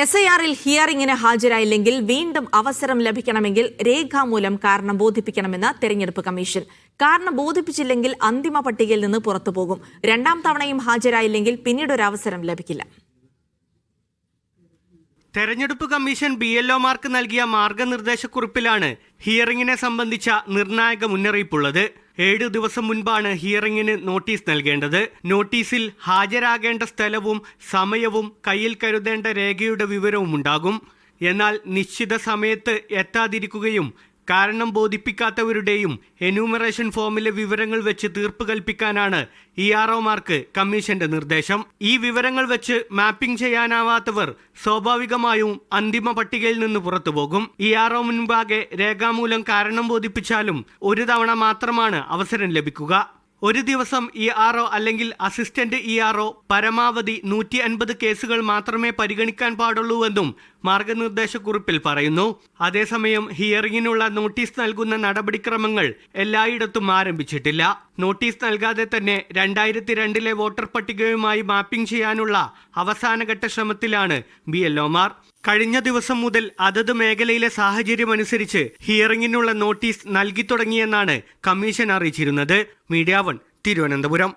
SIR-ൽ ഹിയറിംഗിന് ഹാജരായില്ലെങ്കിൽ വീണ്ടും അവസരം ലഭിക്കണമെങ്കിൽ രേഖാമൂലം കാരണം ബോധിപ്പിക്കണമെന്ന് തെരഞ്ഞെടുപ്പ് കമ്മീഷൻ. കാരണം ബോധിപ്പിച്ചില്ലെങ്കിൽ അന്തിമ പട്ടികയിൽ നിന്ന് പുറത്തുപോകും. രണ്ടാം തവണയും ഹാജരായില്ലെങ്കിൽ പിന്നീടൊരു അവസരം ലഭിക്കില്ല. തെരഞ്ഞെടുപ്പ് കമ്മീഷൻ BLOമാർക്ക് നൽകിയ മാർഗനിർദ്ദേശക്കുറിപ്പിലാണ് ഹിയറിംഗിനെ സംബന്ധിച്ച നിർണായക മുന്നറിയിപ്പുള്ളത്. 7 ദിവസം മുൻപാണ് ഹിയറിംഗിന് നോട്ടീസ് നൽകേണ്ടത്. നോട്ടീസിൽ ഹാജരാകേണ്ട സ്ഥലവും സമയവും കയ്യിൽ കരുതേണ്ട രേഖയുടെ വിവരവും ഉണ്ടാകും. എന്നാൽ നിശ്ചിത സമയത്ത് എത്താതിരിക്കുകയും കാരണം ബോധിപ്പിക്കാത്തവരുടെയും എന്യൂമറേഷൻ ഫോമിലെ വിവരങ്ങൾ വെച്ച് തീർപ്പ് കൽപ്പിക്കാനാണ് EROമാർക്ക് കമ്മീഷന്റെ നിർദ്ദേശം. ഈ വിവരങ്ങൾ വെച്ച് മാപ്പിംഗ് ചെയ്യാനാവാത്തവർ സ്വാഭാവികമായും അന്തിമ പട്ടികയിൽ നിന്ന് പുറത്തുപോകും. ERO മുൻപാകെ രേഖാമൂലം കാരണം ബോധിപ്പിച്ചാലും ഒരു തവണ മാത്രമാണ് അവസരം ലഭിക്കുക. ഒരു ദിവസം ERO അല്ലെങ്കിൽ അസിസ്റ്റന്റ് ERO പരമാവധി 150 കേസുകൾ മാത്രമേ പരിഗണിക്കാൻ പാടുള്ളൂവെന്നും മാർഗനിർദ്ദേശക്കുറിപ്പിൽ പറയുന്നു. അതേസമയം ഹിയറിംഗിനുള്ള നോട്ടീസ് നൽകുന്ന നടപടിക്രമങ്ങൾ എല്ലായിടത്തും ആരംഭിച്ചിട്ടില്ല. നോട്ടീസ് നൽകാതെ തന്നെ 2002 വോട്ടർ പട്ടികയുമായി മാപ്പിംഗ് ചെയ്യാനുള്ള അവസാനഘട്ട ശ്രമത്തിലാണ് BLOമാർ. കഴിഞ്ഞ ദിവസം മുതൽ അതത് മേഖലയിലെ സാഹചര്യമനുസരിച്ച് ഹിയറിംഗിനുള്ള നോട്ടീസ് നൽകി തുടങ്ങിയെന്നാണ് കമ്മീഷൻ അറിയിച്ചിരുന്നത്. മീഡിയ 1 തിരുവനന്തപുരം.